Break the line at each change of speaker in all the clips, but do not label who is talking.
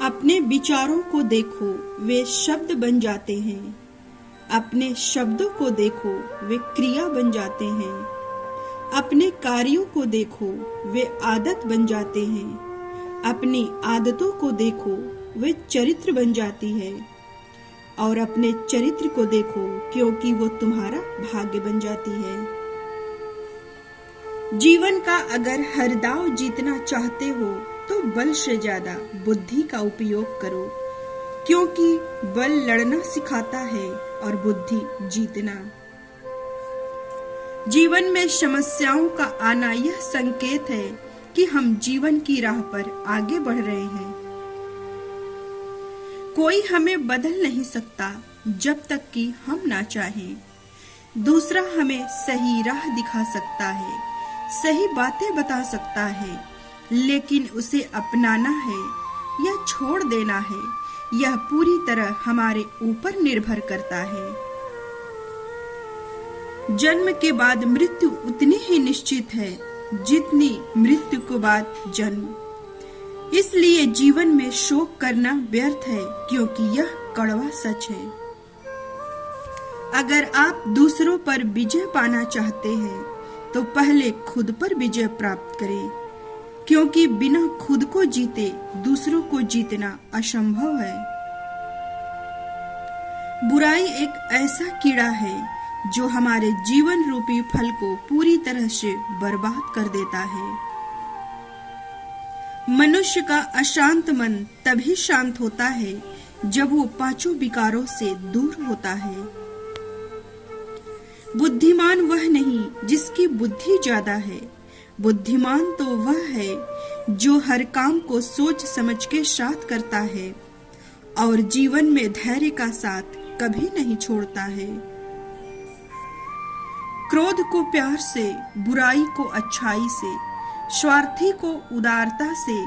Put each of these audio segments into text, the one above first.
अपने विचारों को देखो, वे शब्द बन जाते हैं। अपने शब्दों को देखो, वे क्रिया बन जाते हैं। अपने कार्यों को देखो, वे आदत बन जाते हैं। अपनी आदतों को देखो, वे चरित्र बन जाती है। और अपने चरित्र को देखो, क्योंकि वो तुम्हारा भाग्य बन जाती है। जीवन का अगर हर दांव जीतना चाहते हो तो बल से ज्यादा बुद्धि का उपयोग करो, क्योंकि बल लड़ना सिखाता है और बुद्धि जीतना। जीवन में समस्याओं का आना यह संकेत है कि हम जीवन की राह पर आगे बढ़ रहे हैं। कोई हमें बदल नहीं सकता जब तक कि हम ना चाहें। दूसरा हमें सही राह दिखा सकता है, सही बातें बता सकता है, लेकिन उसे अपनाना है या छोड़ देना है, यह पूरी तरह हमारे ऊपर निर्भर करता है। जन्म के बाद मृत्यु उतनी ही निश्चित है जितनी मृत्यु के बाद जन्म। इसलिए जीवन में शोक करना व्यर्थ है, क्योंकि यह कड़वा सच है। अगर आप दूसरों पर विजय पाना चाहते हैं तो पहले खुद पर विजय प्राप्त करें, क्योंकि बिना खुद को जीते दूसरों को जीतना असंभव है। बुराई एक ऐसा कीड़ा है जो हमारे जीवन रूपी फल को पूरी तरह से बर्बाद कर देता है। मनुष्य का अशांत मन तभी शांत होता है जब वो पांचों विकारों से दूर होता है। बुद्धिमान वह नहीं जिसकी बुद्धि ज्यादा है, बुद्धिमान तो वह है जो हर काम को सोच समझ के साथ करता है और जीवन में धैर्य का साथ कभी नहीं छोड़ता है। क्रोध को प्यार से, बुराई को अच्छाई से, स्वार्थी को उदारता से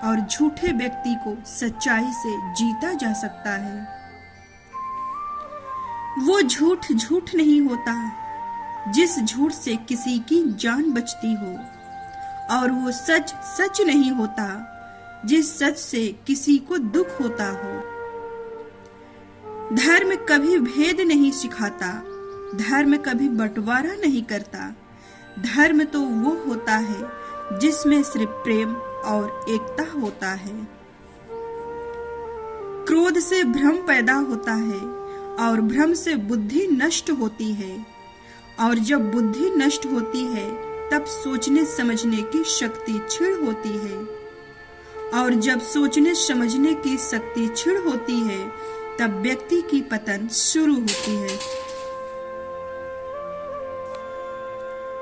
और झूठे व्यक्ति को सच्चाई से जीता जा सकता है। वो झूठ झूठ नहीं होता जिस झूठ से किसी की जान बचती हो, और वो सच सच नहीं होता जिस सच से किसी को दुख होता हो। धर्म कभी भेद नहीं सिखाता, धर्म कभी बंटवारा नहीं करता। धर्म तो वो होता है जिसमें सिर्फ प्रेम और एकता होता है। क्रोध से भ्रम पैदा होता है और भ्रम से बुद्धि नष्ट होती है, और जब बुद्धि नष्ट होती है तब सोचने समझने की शक्ति क्षीण होती है, और जब सोचने समझने की शक्ति क्षीण होती है तब व्यक्ति की पतन शुरू होती है।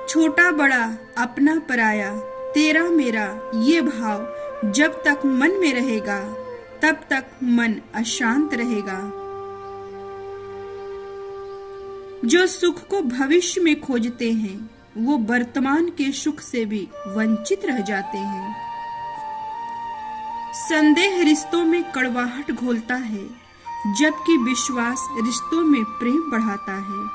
छोटा बड़ा, अपना पराया, तेरा मेरा, ये भाव जब तक मन में रहेगा तब तक मन अशांत रहेगा। जो सुख को भविष्य में खोजते हैं वो वर्तमान के सुख से भी वंचित रह जाते हैं। संदेह रिश्तों में कड़वाहट घोलता है, जबकि विश्वास रिश्तों में प्रेम बढ़ाता है।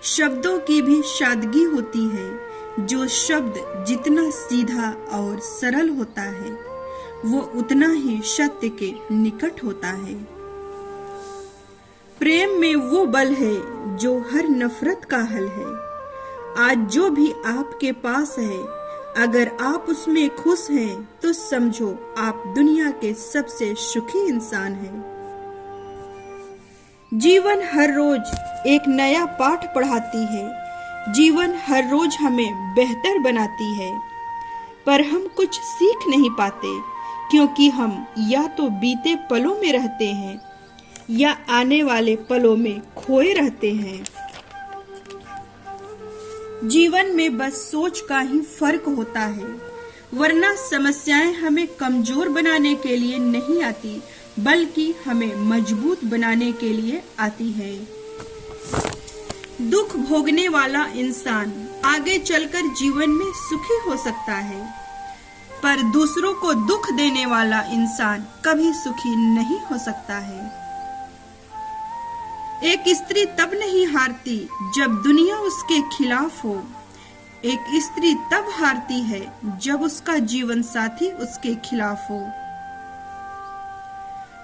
शब्दों की भी सादगी होती है। जो शब्द जितना सीधा और सरल होता है वो उतना ही सत्य के निकट होता है। प्रेम में वो बल है जो हर नफरत का हल है। आज जो भी आपके पास है, अगर आप उसमें खुश हैं तो समझो आप दुनिया के सबसे सुखी इंसान हैं। जीवन हर रोज एक नया पाठ पढ़ाती है। जीवन हर रोज हमें बेहतर बनाती है, पर हम कुछ सीख नहीं पाते, क्योंकि हम या तो बीते पलों में रहते हैं या आने वाले पलों में खोए रहते हैं। जीवन में बस सोच का ही फर्क होता है, वरना समस्याएं हमें कमजोर बनाने के लिए नहीं आती, बल्कि हमें मजबूत बनाने के लिए आती है। दुख भोगने वाला इंसान आगे चलकर जीवन में सुखी हो सकता है, पर दूसरों को दुख देने वाला इंसान कभी सुखी नहीं हो सकता है। एक स्त्री तब नहीं हारती जब दुनिया उसके खिलाफ हो। एक स्त्री तब हारती है जब उसका जीवन साथी उसके खिलाफ हो।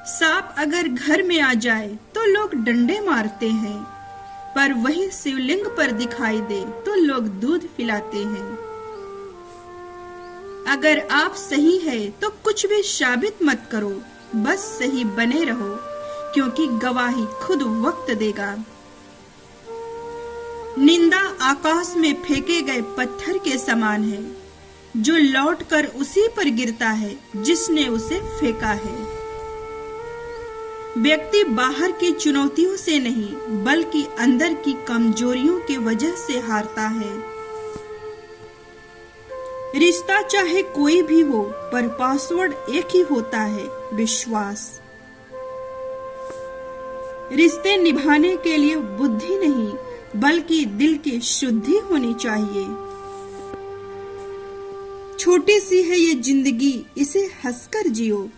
सांप अगर घर में आ जाए तो लोग डंडे मारते हैं, पर वही शिवलिंग पर दिखाई दे तो लोग दूध पिलाते हैं। अगर आप सही है तो कुछ भी साबित मत करो, बस सही बने रहो, क्योंकि गवाही खुद वक्त देगा। निंदा आकाश में फेंके गए पत्थर के समान है, जो लौटकर उसी पर गिरता है जिसने उसे फेंका है। व्यक्ति बाहर की चुनौतियों से नहीं, बल्कि अंदर की कमजोरियों की वजह से हारता है। रिश्ता चाहे कोई भी हो, पर पासवर्ड एक ही होता है, विश्वास। रिश्ते निभाने के लिए बुद्धि नहीं, बल्कि दिल की शुद्धि होनी चाहिए। छोटी सी है ये जिंदगी, इसे हंसकर जियो,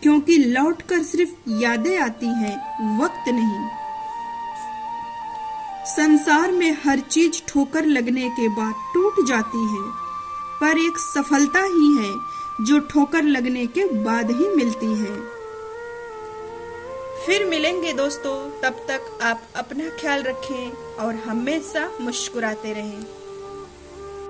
क्योंकि लौटकर सिर्फ यादें आती हैं, वक्त नहीं। संसार में हर चीज ठोकर लगने के बाद टूट जाती है, पर एक सफलता ही है जो ठोकर लगने के बाद ही मिलती है। फिर मिलेंगे दोस्तों, तब तक आप अपना ख्याल रखें और हमेशा मुस्कुराते रहें।